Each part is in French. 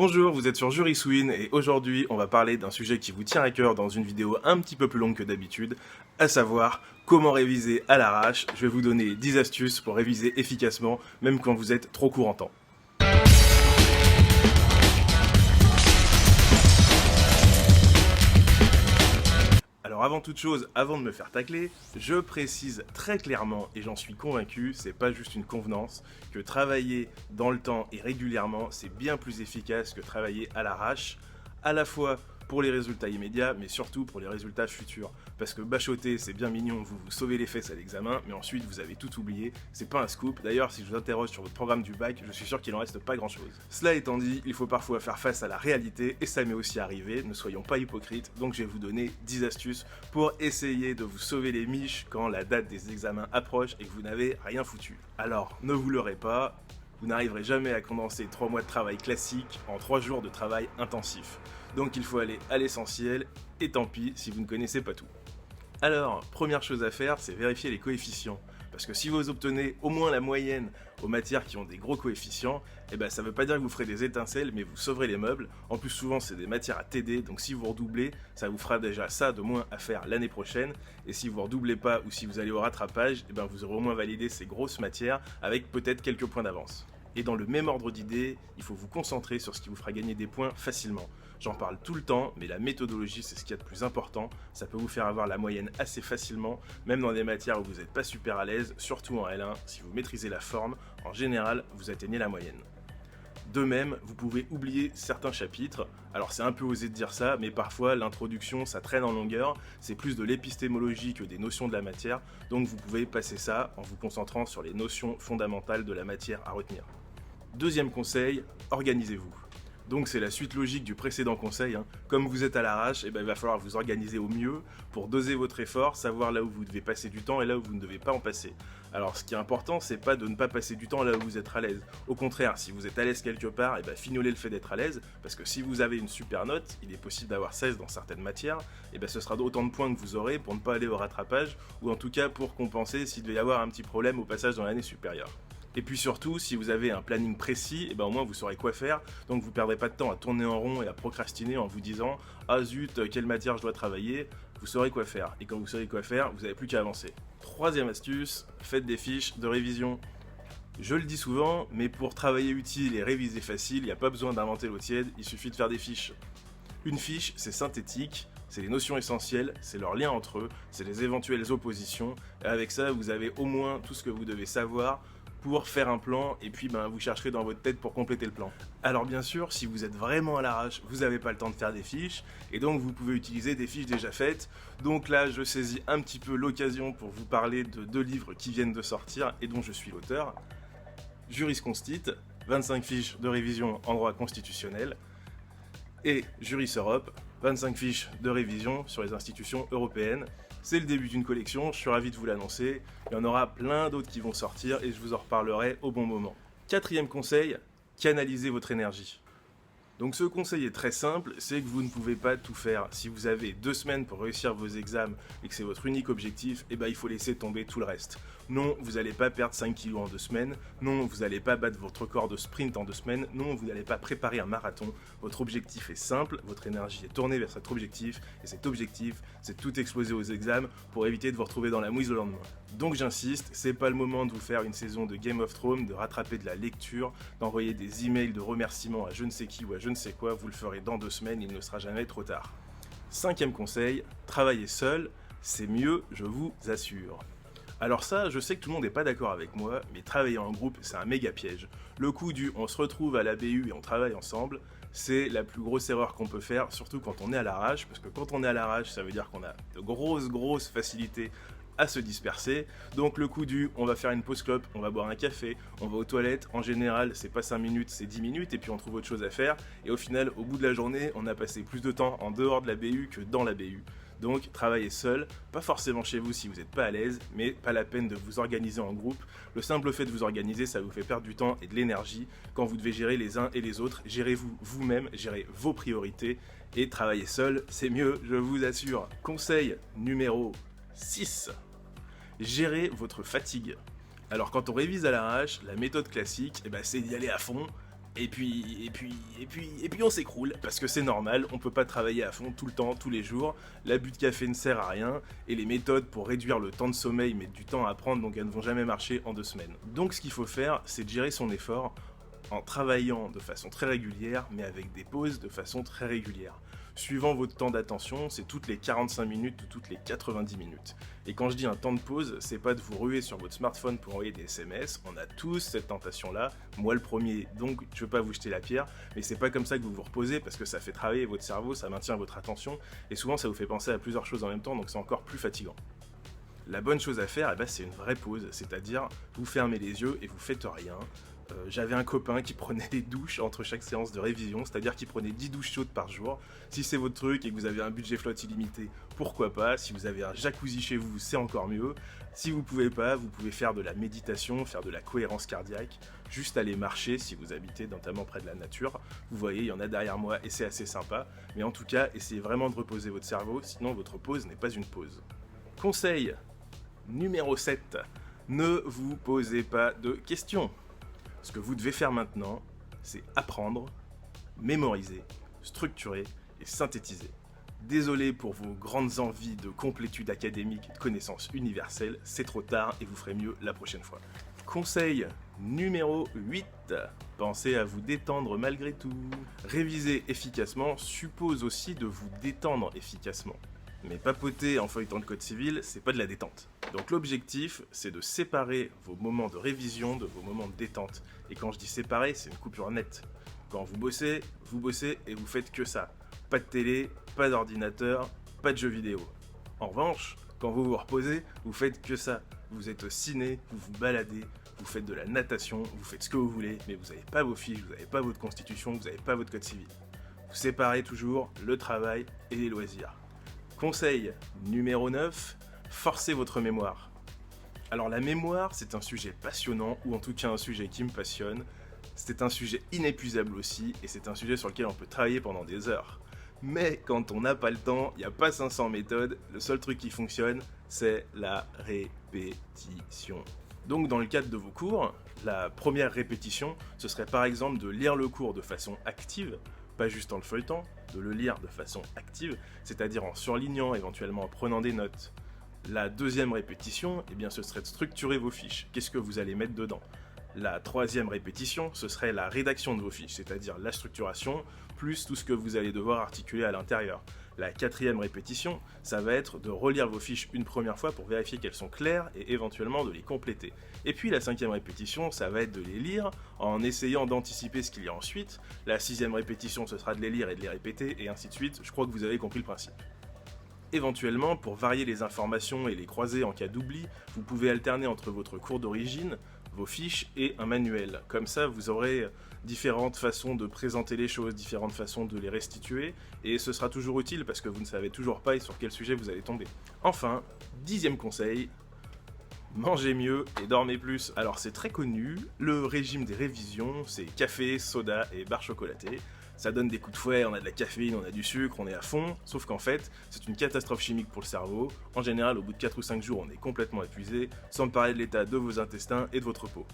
Bonjour, vous êtes sur JurisWin et aujourd'hui on va parler d'un sujet qui vous tient à cœur dans une vidéo un petit peu plus longue que d'habitude, à savoir comment réviser à l'arrache. Je vais vous donner 10 astuces pour réviser efficacement, même quand vous êtes trop court en temps. Alors avant toute chose, avant de me faire tacler, je précise très clairement, et j'en suis convaincu, c'est pas juste une convenance, que travailler dans le temps et régulièrement, c'est bien plus efficace que travailler à l'arrache, à la fois pour les résultats immédiats, mais surtout pour les résultats futurs. Parce que bachoter, c'est bien mignon, vous vous sauvez les fesses à l'examen, mais ensuite vous avez tout oublié, c'est pas un scoop. D'ailleurs, si je vous interroge sur votre programme du bac, je suis sûr qu'il en reste pas grand chose. Cela étant dit, il faut parfois faire face à la réalité, et ça m'est aussi arrivé, ne soyons pas hypocrites, donc je vais vous donner 10 astuces pour essayer de vous sauver les miches quand la date des examens approche et que vous n'avez rien foutu. Alors, ne vous leurrez pas, vous n'arriverez jamais à condenser 3 mois de travail classique en 3 jours de travail intensif. Donc il faut aller à l'essentiel, et tant pis si vous ne connaissez pas tout. Alors, première chose à faire, c'est vérifier les coefficients. Parce que si vous obtenez au moins la moyenne aux matières qui ont des gros coefficients, ça veut pas dire que vous ferez des étincelles, mais vous sauverez les meubles. En plus, souvent, c'est des matières à TD, donc si vous redoublez, ça vous fera déjà ça de moins à faire l'année prochaine. Et si vous redoublez pas ou si vous allez au rattrapage, vous aurez au moins validé ces grosses matières avec peut-être quelques points d'avance. Et dans le même ordre d'idées, il faut vous concentrer sur ce qui vous fera gagner des points facilement. J'en parle tout le temps, mais la méthodologie, c'est ce qu'il y a de plus important. Ça peut vous faire avoir la moyenne assez facilement, même dans des matières où vous n'êtes pas super à l'aise, surtout en L1. Si vous maîtrisez la forme, en général, vous atteignez la moyenne. De même, vous pouvez oublier certains chapitres. Alors c'est un peu osé de dire ça, mais parfois l'introduction ça traîne en longueur, c'est plus de l'épistémologie que des notions de la matière, donc vous pouvez passer ça en vous concentrant sur les notions fondamentales de la matière à retenir. Deuxième conseil, organisez-vous. Donc c'est la suite logique du précédent conseil, Comme vous êtes à l'arrache, il va falloir vous organiser au mieux pour doser votre effort, savoir là où vous devez passer du temps et là où vous ne devez pas en passer. Alors ce qui est important, c'est pas de ne pas passer du temps là où vous êtes à l'aise. Au contraire, si vous êtes à l'aise quelque part, fignolez le fait d'être à l'aise, parce que si vous avez une super note, il est possible d'avoir 16 dans certaines matières, ce sera autant de points que vous aurez pour ne pas aller au rattrapage, ou en tout cas pour compenser s'il devait y avoir un petit problème au passage dans l'année supérieure. Et puis surtout, si vous avez un planning précis, au moins vous saurez quoi faire, donc vous ne perdrez pas de temps à tourner en rond et à procrastiner en vous disant « Ah zut, quelle matière je dois travailler ?» Vous saurez quoi faire, et quand vous saurez quoi faire, vous n'avez plus qu'à avancer. Troisième astuce, faites des fiches de révision. Je le dis souvent, mais pour travailler utile et réviser facile, il n'y a pas besoin d'inventer l'eau tiède, il suffit de faire des fiches. Une fiche, c'est synthétique, c'est les notions essentielles, c'est leur lien entre eux, c'est les éventuelles oppositions, et avec ça, vous avez au moins tout ce que vous devez savoir pour faire un plan, et puis vous chercherez dans votre tête pour compléter le plan. Alors bien sûr, si vous êtes vraiment à l'arrache, vous n'avez pas le temps de faire des fiches, et donc vous pouvez utiliser des fiches déjà faites. Donc là, je saisis un petit peu l'occasion pour vous parler de 2 livres qui viennent de sortir, et dont je suis l'auteur. Jurisconstit, 25 fiches de révision en droit constitutionnel, et Juris Europe, 25 fiches de révision sur les institutions européennes. C'est le début d'une collection, je suis ravi de vous l'annoncer. Il y en aura plein d'autres qui vont sortir et je vous en reparlerai au bon moment. Quatrième conseil, canalisez votre énergie. Donc ce conseil est très simple, c'est que vous ne pouvez pas tout faire. Si vous avez 2 semaines pour réussir vos examens et que c'est votre unique objectif, il faut laisser tomber tout le reste. Non, vous n'allez pas perdre 5 kilos en 2 semaines. Non, vous n'allez pas battre votre record de sprint en 2 semaines. Non, vous n'allez pas préparer un marathon. Votre objectif est simple, votre énergie est tournée vers cet objectif. Et cet objectif, c'est de tout exploser aux examens pour éviter de vous retrouver dans la mouise le lendemain. Donc j'insiste, c'est pas le moment de vous faire une saison de Game of Thrones, de rattraper de la lecture, d'envoyer des emails de remerciements à je ne sais qui ou à je ne sais quoi. Vous le ferez dans 2 semaines, il ne sera jamais trop tard. 5e conseil, travailler seul, c'est mieux, je vous assure. Alors ça, je sais que tout le monde n'est pas d'accord avec moi, mais travailler en groupe, c'est un méga piège. Le coup du on se retrouve à la BU et on travaille ensemble, c'est la plus grosse erreur qu'on peut faire, surtout quand on est à l'arrache, parce que quand on est à l'arrache, ça veut dire qu'on a de grosses facilités à se disperser. Donc le coup du on va faire une pause clope, on va boire un café, on va aux toilettes, en général c'est pas 5 minutes, c'est 10 minutes et puis on trouve autre chose à faire. Et au final, au bout de la journée, on a passé plus de temps en dehors de la BU que dans la BU. Donc travaillez seul, pas forcément chez vous si vous n'êtes pas à l'aise, mais pas la peine de vous organiser en groupe. Le simple fait de vous organiser, ça vous fait perdre du temps et de l'énergie. Quand vous devez gérer les uns et les autres, gérez-vous vous-même, gérez vos priorités et travaillez seul, c'est mieux, je vous assure. Conseil numéro 6. Gérez votre fatigue. Alors quand on révise à l'arrache, la méthode classique, c'est d'y aller à fond et puis on s'écroule, parce que c'est normal, on peut pas travailler à fond tout le temps, tous les jours, l'abus de café ne sert à rien, et les méthodes pour réduire le temps de sommeil mettent du temps à apprendre, donc elles ne vont jamais marcher en 2 semaines. Donc ce qu'il faut faire, c'est de gérer son effort en travaillant de façon très régulière, mais avec des pauses de façon très régulière. Suivant votre temps d'attention, c'est toutes les 45 minutes ou toutes les 90 minutes. Et quand je dis un temps de pause, c'est pas de vous ruer sur votre smartphone pour envoyer des SMS, on a tous cette tentation-là, moi le premier, donc je veux pas vous jeter la pierre, mais c'est pas comme ça que vous vous reposez, parce que ça fait travailler votre cerveau, ça maintient votre attention, et souvent ça vous fait penser à plusieurs choses en même temps, donc c'est encore plus fatigant. La bonne chose à faire, c'est une vraie pause, c'est-à-dire vous fermez les yeux et vous faites rien. J'avais un copain qui prenait des douches entre chaque séance de révision, c'est-à-dire qu'il prenait 10 douches chaudes par jour. Si c'est votre truc et que vous avez un budget flotte illimité, pourquoi pas. Si vous avez un jacuzzi chez vous, c'est encore mieux. Si vous pouvez pas, vous pouvez faire de la méditation, faire de la cohérence cardiaque, juste aller marcher si vous habitez notamment près de la nature. Vous voyez, il y en a derrière moi et c'est assez sympa. Mais en tout cas, essayez vraiment de reposer votre cerveau, sinon votre pause n'est pas une pause. Conseil numéro 7. Ne vous posez pas de questions. Ce que vous devez faire maintenant, c'est apprendre, mémoriser, structurer et synthétiser. Désolé pour vos grandes envies de complétude académique et de connaissances universelles, c'est trop tard et vous ferez mieux la prochaine fois. Conseil numéro 8. Pensez à vous détendre malgré tout. Réviser efficacement suppose aussi de vous détendre efficacement. Mais papoter en feuilletant le code civil, c'est pas de la détente. Donc l'objectif, c'est de séparer vos moments de révision de vos moments de détente. Et quand je dis séparer, c'est une coupure nette. Quand vous bossez et vous faites que ça. Pas de télé, pas d'ordinateur, pas de jeux vidéo. En revanche, quand vous vous reposez, vous faites que ça. Vous êtes au ciné, vous vous baladez, vous faites de la natation, vous faites ce que vous voulez, mais vous n'avez pas vos fiches, vous n'avez pas votre constitution, vous n'avez pas votre code civil. Vous séparez toujours le travail et les loisirs. Conseil numéro 9, forcez votre mémoire. Alors la mémoire, c'est un sujet passionnant, ou en tout cas un sujet qui me passionne. C'est un sujet inépuisable aussi, et c'est un sujet sur lequel on peut travailler pendant des heures. Mais quand on n'a pas le temps, il n'y a pas 500 méthodes, le seul truc qui fonctionne, c'est la répétition. Donc dans le cadre de vos cours, la première répétition, ce serait par exemple de lire le cours de façon active, pas juste en le feuilletant, de le lire de façon active, c'est-à-dire en surlignant, éventuellement en prenant des notes. La deuxième répétition, ce serait de structurer vos fiches. Qu'est-ce que vous allez mettre dedans ? La troisième répétition, ce serait la rédaction de vos fiches, c'est-à-dire la structuration, plus tout ce que vous allez devoir articuler à l'intérieur. La quatrième répétition, ça va être de relire vos fiches une première fois pour vérifier qu'elles sont claires et éventuellement de les compléter. Et puis la cinquième répétition, ça va être de les lire en essayant d'anticiper ce qu'il y a ensuite. La sixième répétition, ce sera de les lire et de les répéter, et ainsi de suite. Je crois que vous avez compris le principe. Éventuellement, pour varier les informations et les croiser en cas d'oubli, vous pouvez alterner entre votre cours d'origine, vos fiches et un manuel. Comme ça, vous aurez différentes façons de présenter les choses, différentes façons de les restituer, et ce sera toujours utile parce que vous ne savez toujours pas sur quel sujet vous allez tomber. Enfin, 10e conseil, mangez mieux et dormez plus. Alors c'est très connu, le régime des révisions, c'est café, soda et barres chocolatées. Ça donne des coups de fouet, on a de la caféine, on a du sucre, on est à fond, sauf qu'en fait, c'est une catastrophe chimique pour le cerveau. En général, au bout de 4 ou 5 jours, on est complètement épuisé, sans parler de l'état de vos intestins et de votre peau.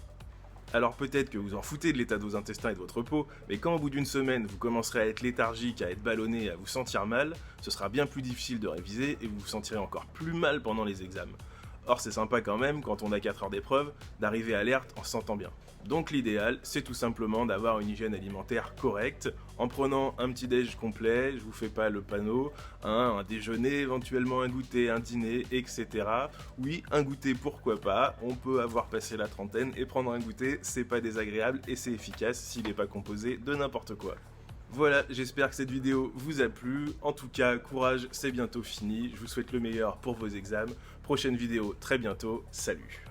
Alors peut-être que vous en foutez de l'état de vos intestins et de votre peau, mais quand au bout d'une semaine, vous commencerez à être léthargique, à être ballonné, à vous sentir mal, ce sera bien plus difficile de réviser et vous vous sentirez encore plus mal pendant les examens. Or c'est sympa quand même, quand on a 4 heures d'épreuve, d'arriver alerte en se sentant bien. Donc l'idéal, c'est tout simplement d'avoir une hygiène alimentaire correcte, en prenant un petit déj complet, je vous fais pas le panneau, un déjeuner, éventuellement un goûter, un dîner, etc. Oui, un goûter pourquoi pas, on peut avoir passé la trentaine et prendre un goûter, c'est pas désagréable et c'est efficace s'il n'est pas composé de n'importe quoi. Voilà, j'espère que cette vidéo vous a plu. En tout cas, courage, c'est bientôt fini. Je vous souhaite le meilleur pour vos examens. Prochaine vidéo très bientôt. Salut!